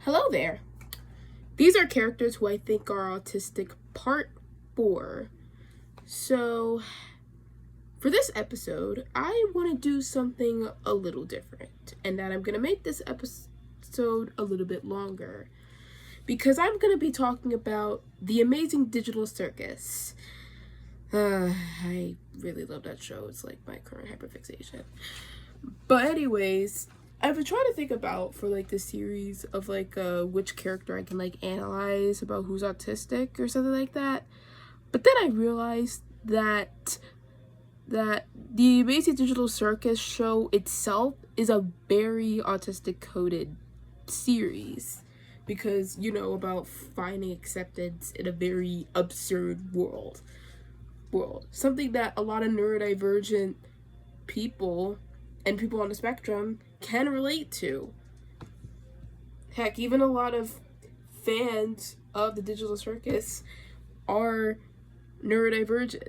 Hello there. These are characters who I think are autistic part 4. So, for this episode, I want to do something a little different, and that I'm going to make this episode a little bit longer because I'm going to be talking about the amazing digital circus. I really love that show. It's like my current hyperfixation. But anyways, I've been trying to think about for like this series of like which character I can like analyze about who's autistic or something like that. But then I realized that the Amazing Digital Circus show itself is a very autistic coded series because about finding acceptance in a very absurd world. Something that a lot of neurodivergent people and people on the spectrum can relate to. Heck, even a lot of fans of the digital circus are neurodivergent.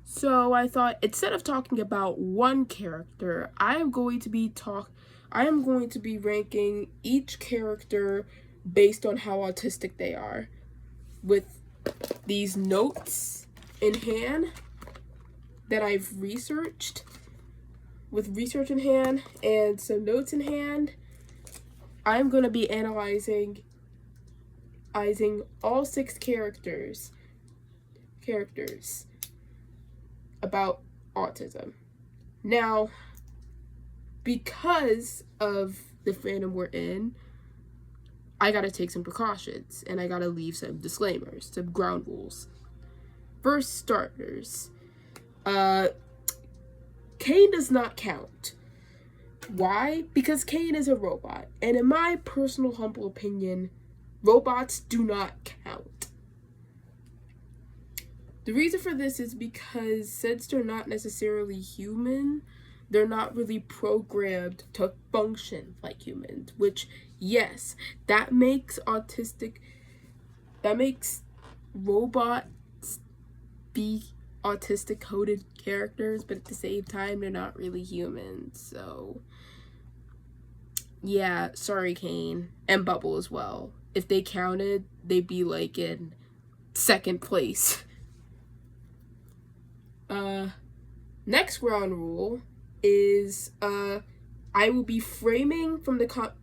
So I thought, instead of talking about one character, I am going to be ranking each character based on how autistic they are, with these notes in hand that I've researched. With research in hand and some notes in hand, I'm going to be analyzing all 6 characters about autism. Now, because of the fandom we're in, I gotta take some precautions and I gotta leave some disclaimers, some ground rules. First, starters. Kane does not count. Why? Because Kane is a robot, and in my personal humble opinion, robots do not count. The reason for this is because since they're not necessarily human, they're not really programmed to function like humans, which, yes, that makes robots be autistic coded characters, but at the same time they're not really humans. So yeah, sorry Kane and Bubble as well. If they counted, they'd be like in second place. Next ground rule is I will be framing from the comment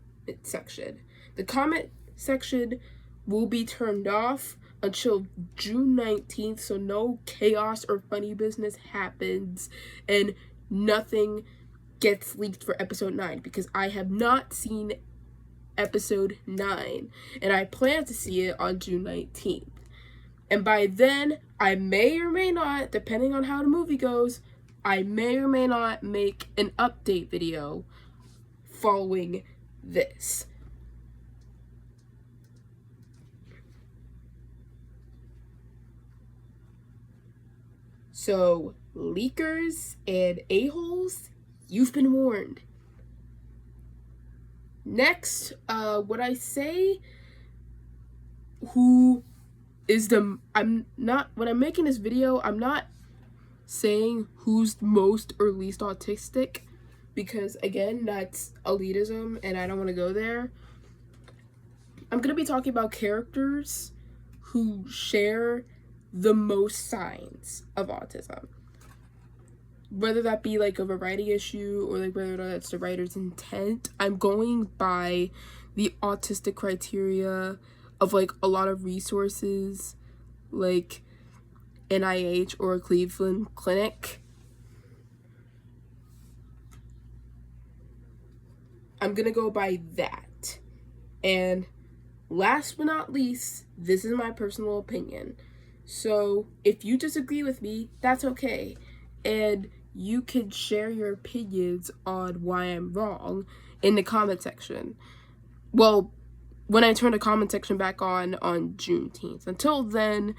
section. The comment section will be turned off until June 19th, so no chaos or funny business happens and nothing gets leaked for episode 9, because I have not seen episode 9 and I plan to see it on June 19th. And by then, I may or may not, depending on how the movie goes, I may or may not make an update video following this. So, leakers and a-holes, you've been warned. Next, when I say when I'm making this video, I'm not saying who's most or least autistic, because again, that's elitism and I don't want to go there. I'm going to be talking about characters who share the most signs of autism, whether that be like a variety issue or like whether that's the writer's intent. I'm going by the autistic criteria of like a lot of resources like NIH or Cleveland Clinic. I'm gonna go by that. And last but not least, this is my personal opinion. So if you disagree with me, that's okay. And you can share your opinions on why I'm wrong in the comment section. Well, when I turn the comment section back on Juneteenth. Until then,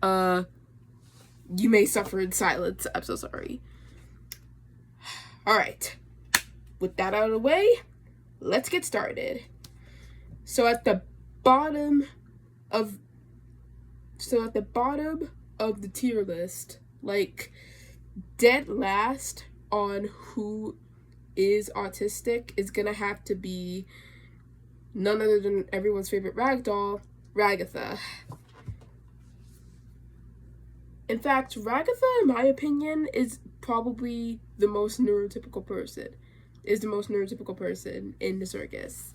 you may suffer in silence. I'm so sorry. Alright. With that out of the way, let's get started. So at the bottom of the tier list, like dead last on who is autistic is gonna have to be none other than everyone's favorite ragdoll, Ragatha. In fact, Ragatha, in my opinion, is probably the most neurotypical person. Is the most neurotypical person in the circus.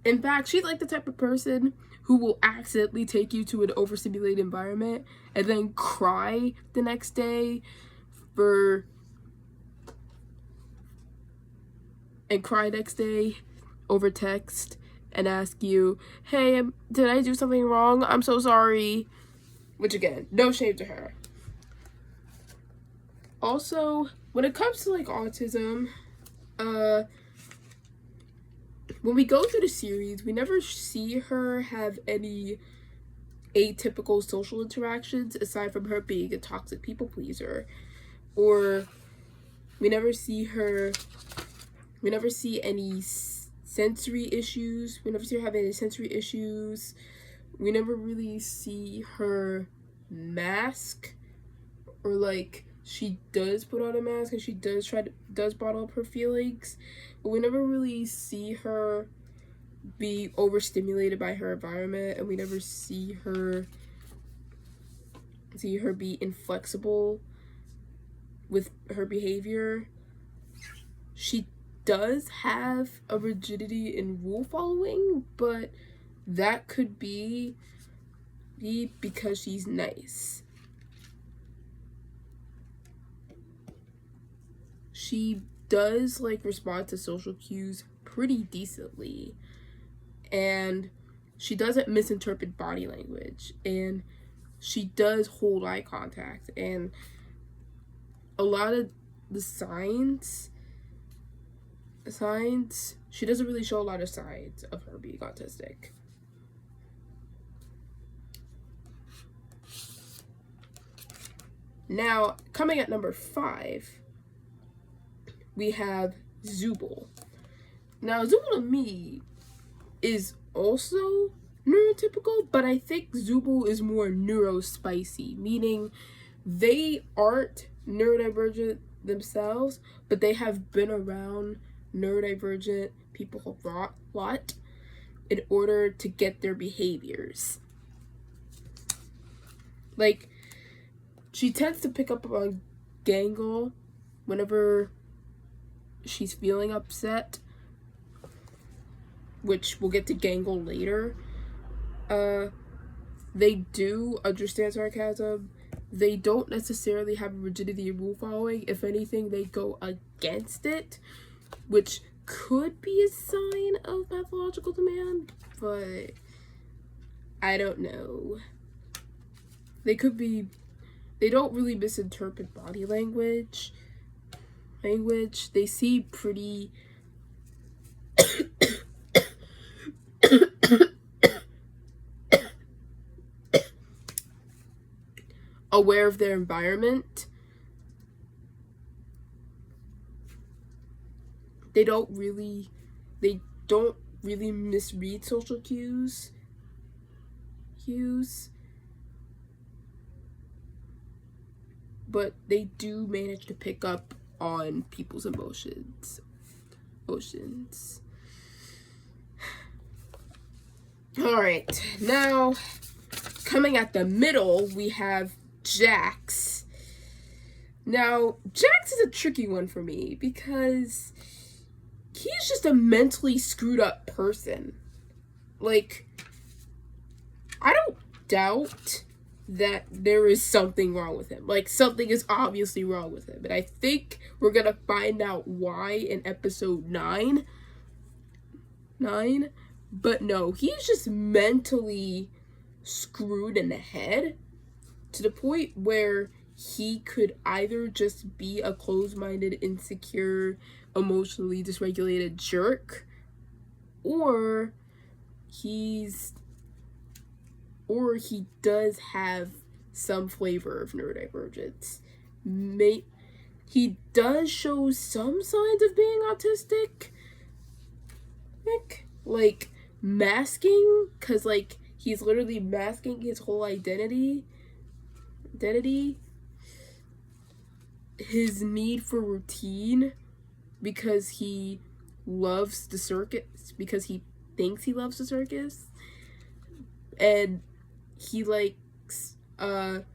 In fact, she's like the type of person who will accidentally take you to an overstimulated environment and then cry the next day over text and ask you, hey, did I do something wrong? I'm so sorry. Which, again, no shame to her. Also, when it comes to, like, autism, when we go through the series, we never see her have any atypical social interactions aside from her being a toxic people pleaser. Or we never see any sensory issues. We never see her have any sensory issues. We never really see her mask, or like she does put on a mask and she does bottle up her feelings, but we never really see her be overstimulated by her environment, and we never see her be inflexible with her behavior. She does have a rigidity in rule following, but that could be because she's nice. She does like respond to social cues pretty decently, and she doesn't misinterpret body language, and she does hold eye contact, and a lot of the signs, she doesn't really show a lot of signs of her being autistic. Now, coming at number 5, we have Zubul. Now, Zubul to me is also neurotypical, but I think Zubul is more neurospicy, meaning they aren't neurodivergent themselves, but they have been around neurodivergent people a lot in order to get their behaviors. Like, she tends to pick up on Gangle whenever she's feeling upset, which we'll get to Gangle later. They do understand sarcasm. They don't necessarily have a rigidity in rule following. If anything, they go against it, which could be a sign of pathological demand, but I don't know. They don't really misinterpret body language. They seem pretty aware of their environment. They don't really misread social cues. But they do manage to pick up on people's emotions. Alright, now coming at the middle, we have Jax. Now, Jax is a tricky one for me because he's just a mentally screwed up person. Like, I don't doubt that there is something wrong with him. Like, something is obviously wrong with him. And I think we're gonna find out why in episode 9. But no, he's just mentally screwed in the head to the point where he could either just be a closed-minded, insecure, emotionally dysregulated jerk, or he does have some flavor of neurodivergence. He does show some signs of being autistic, like masking, because like he's literally masking his whole identity, his need for routine, because he loves the circus, because he thinks he loves the circus, and he likes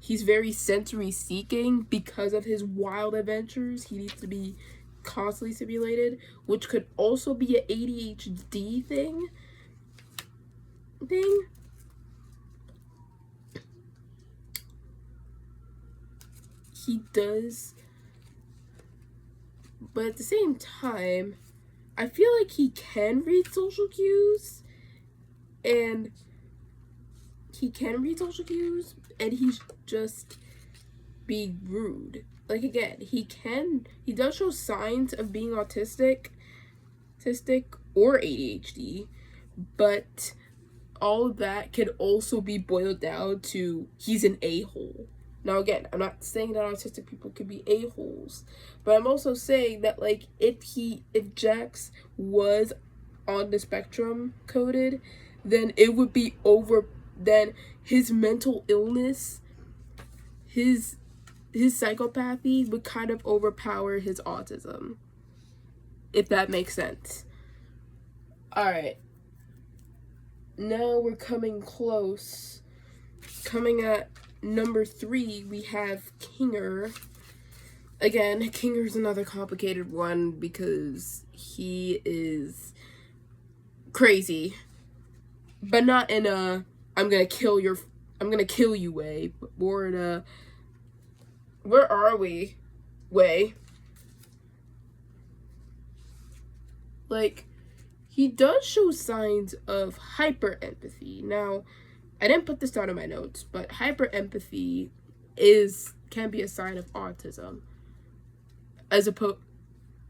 he's very sensory seeking because of his wild adventures. He needs to be constantly stimulated, which could also be an ADHD thing. He does, but at the same time, I feel like he can read social cues, and he's just be rude. Like, again, he does show signs of being autistic or ADHD, but all of that can also be boiled down to he's an a-hole. Now, again, I'm not saying that autistic people could be a-holes, but I'm also saying that, like, if Jax was on the spectrum coded, then it would be then his mental illness, his psychopathy would kind of overpower his autism, if that makes sense. Alright. Now we're coming close. Coming at number 3, we have Kinger. Again, Kinger's another complicated one because he is crazy. But not in a I'm gonna kill you way, but more in a where are we way. Like, he does show signs of hyper empathy. Now, I didn't put this down in my notes, but hyper empathy can be a sign of autism, as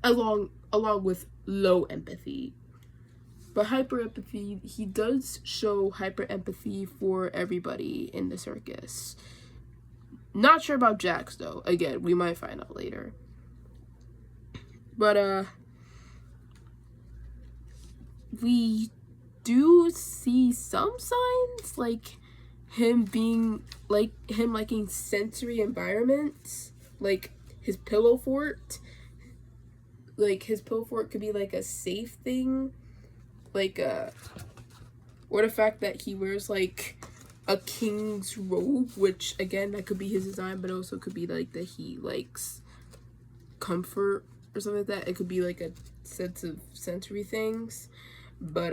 along with low empathy. But hyper empathy, he does show hyper empathy for everybody in the circus. Not sure about Jax though. Again, we might find out later. But we do see some signs, like him liking sensory environments, like his pillow fort. Like, his pillow fort could be like a safe thing, like or the fact that he wears like a king's robe, which again, that could be his design, but also could be like that he likes comfort or something like that. It could be like a sense of sensory things. But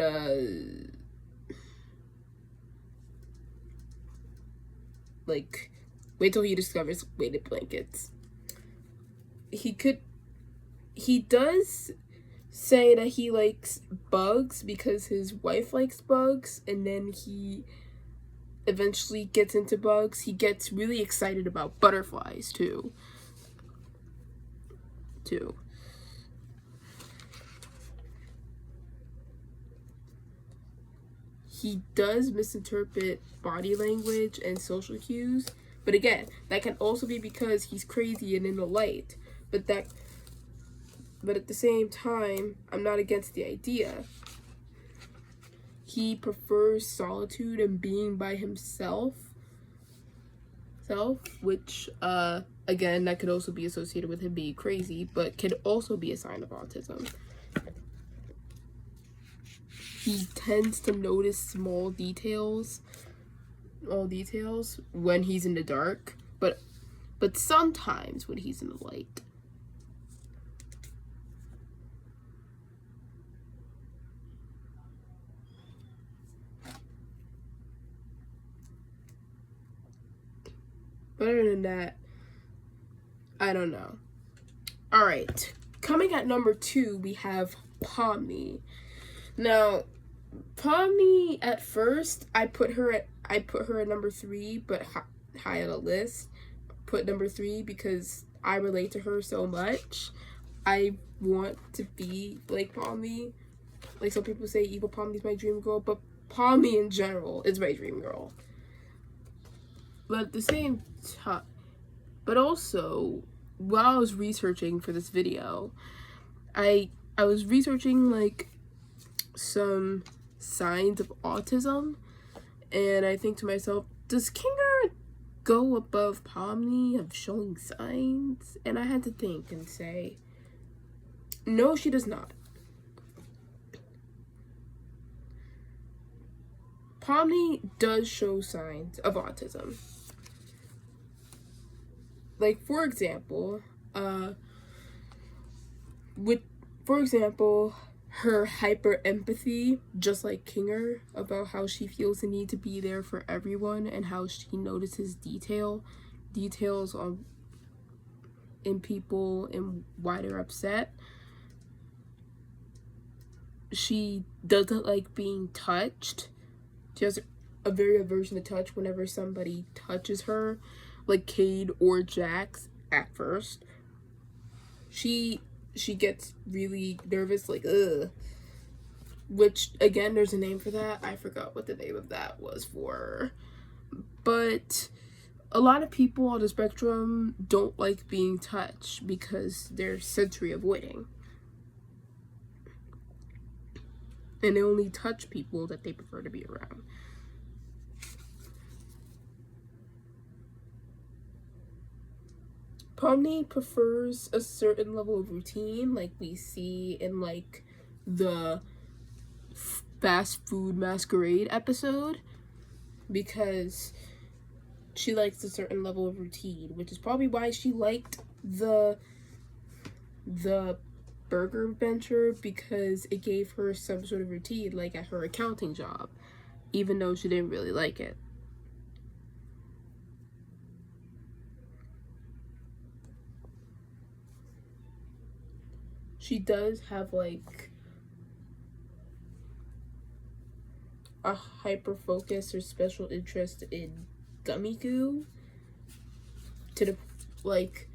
like, wait till he discovers weighted blankets. He does say that he likes bugs because his wife likes bugs, and then he eventually gets into bugs. He gets really excited about butterflies too. He does misinterpret body language and social cues, but again, that can also be because he's crazy and in the light. But at the same time, I'm not against the idea. He prefers solitude and being by himself, which again, that could also be associated with him being crazy, but could also be a sign of autism. He tends to notice small details when he's in the dark, but sometimes when he's in the light. But other than that, I don't know. Alright, coming at number 2, we have Pomni. Now, Pomni, at first, I put her at number 3, but high on the list. Put number 3 because I relate to her so much. I want to be like Pomni. Like, some people say evil Pomni's my dream girl, but Pomni in general is my dream girl. But at the same time, but also, while I was researching for this video, I was researching like some signs of autism, and I think to myself, does Kinger go above Pomni of showing signs? And I had to think and say, no, she does not. Pomni does show signs of autism. Like, for example, her hyper empathy, just like Kinger, about how she feels the need to be there for everyone and how she notices details in people and why they're upset. She doesn't like being touched. She has a very aversion to touch whenever somebody touches her, like Cade or Jax at first. She gets really nervous, like, ugh. Which, again, there's a name for that. I forgot what the name of that was for. But a lot of people on the spectrum don't like being touched because they're sensory avoiding. And they only touch people that they prefer to be around. Pomni prefers a certain level of routine, like we see in, like, the fast food masquerade episode, because she likes a certain level of routine, which is probably why she liked the burger venture, because it gave her some sort of routine, like at her accounting job, even though she didn't really like it. She does have, like, a hyper focus or special interest in gummy goo, to the, like,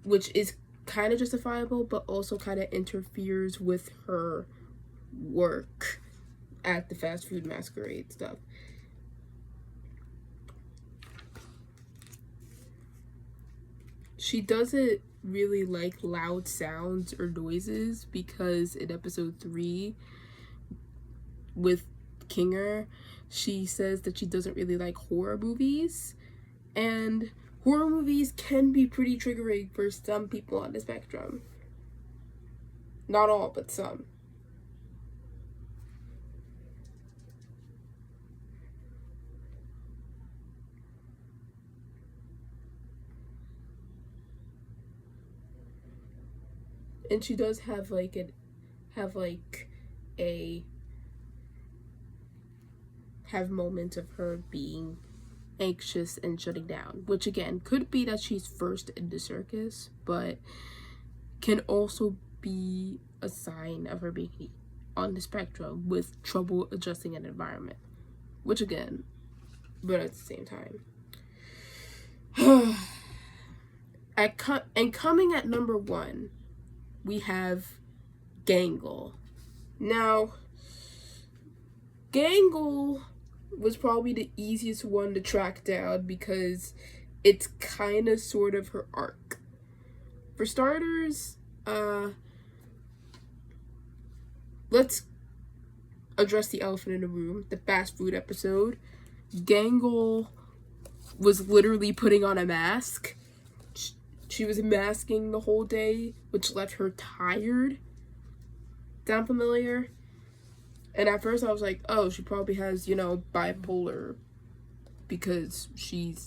which is kind of justifiable, but also kind of interferes with her work at the fast food masquerade stuff. She doesn't really like loud sounds or noises, because in episode 3 with Kinger, she says that she doesn't really like horror movies, and horror movies can be pretty triggering for some people on the spectrum. Not all, but some. And she does have moments of her being anxious and shutting down, which again could be that she's first in the circus, but can also be a sign of her being on the spectrum with trouble adjusting an environment, which again, but at the same time. And coming at number 1, we have Gangle. Now, Gangle was probably the easiest one to track down because it's kind of sort of her arc. For starters, let's address the elephant in the room, the fast food episode. Gangle was literally putting on a mask. She was masking the whole day, which left her tired. Sound familiar? And at first I was like, oh, she probably has, bipolar, because she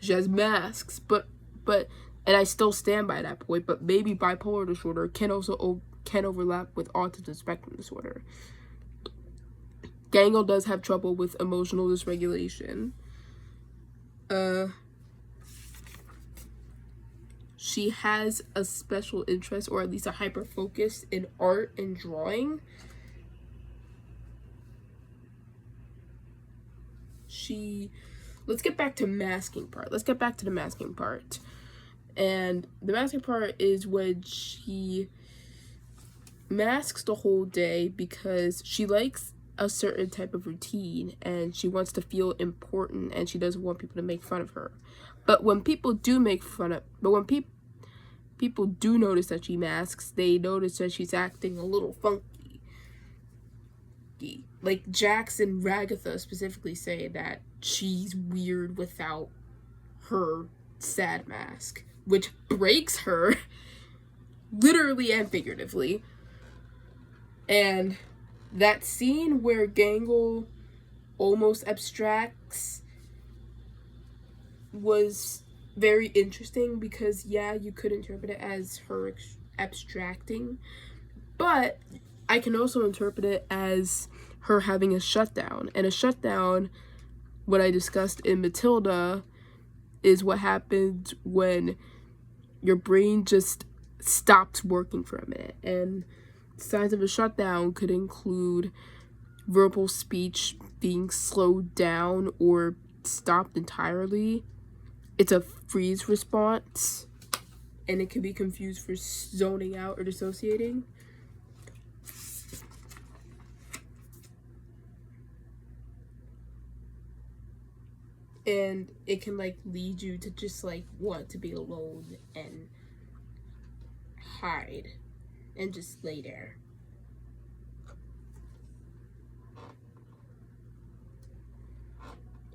has masks. But and I still stand by that point, but maybe bipolar disorder can overlap with autism spectrum disorder. Gangle does have trouble with emotional dysregulation. She has a special interest, or at least a hyper focus, in art and drawing. Let's get back to the masking part. And the masking part is when she masks the whole day because she likes a certain type of routine and she wants to feel important and she doesn't want people to make fun of her. But when people do people do notice that she masks, they notice that she's acting a little funky. Like Jax and Ragatha specifically say that she's weird without her sad mask, which breaks her literally and figuratively. And that scene where Gangle almost abstracts was very interesting because, yeah, you could interpret it as her abstracting, but I can also interpret it as her having a shutdown. And a shutdown, what I discussed in Matilda, is what happens when your brain just stops working for a minute. And signs of a shutdown could include verbal speech being slowed down or stopped entirely. It's a freeze response, and it can be confused for zoning out or dissociating. And it can like lead you to just like want to be alone and hide and just lay there.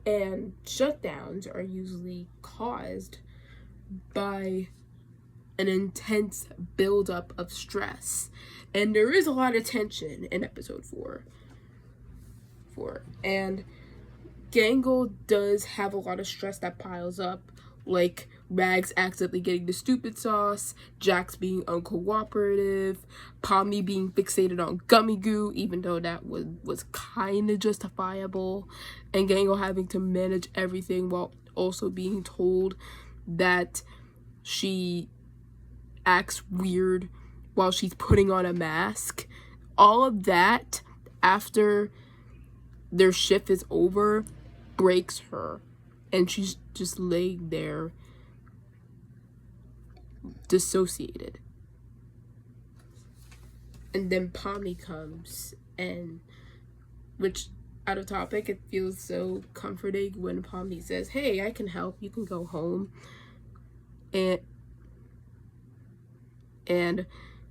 And shutdowns are usually caused by an intense buildup of stress. And there is a lot of tension in episode 4. And Gangle does have a lot of stress that piles up, like Rags accidentally getting the stupid sauce, Jax being uncooperative, Pomni being fixated on gummy goo, even though that was kind of justifiable, and Gangle having to manage everything while also being told that she acts weird while she's putting on a mask. All of that, after their shift is over, breaks her, and she's just laying there dissociated. And then Pomni comes, and which, out of topic, it feels so comforting when Pomni says, "Hey, I can help, you can go home." And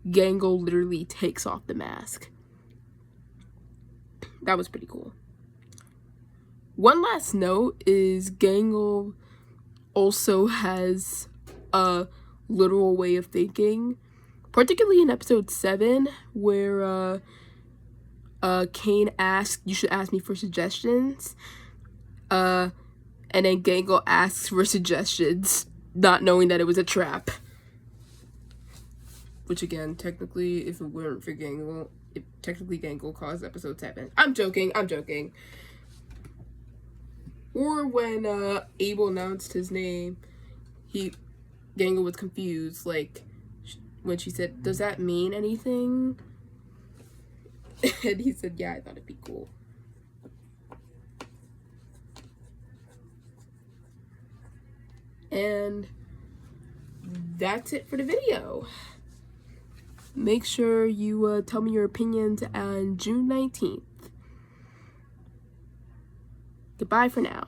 Gangle literally takes off the mask. That was pretty cool. One last note is Gangle also has a literal way of thinking, particularly in episode 7, where Kane asks, "You should ask me for suggestions," and then Gangle asks for suggestions, not knowing that it was a trap. Which, again, technically, if it weren't for Gangle, Gangle caused episode 7. I'm joking. Or when Abel announced his name, Gangle was confused, like, when she said, "Does that mean anything?" And he said, "Yeah, I thought it'd be cool." And that's it for the video. Make sure you tell me your opinions on June 19th. Goodbye for now.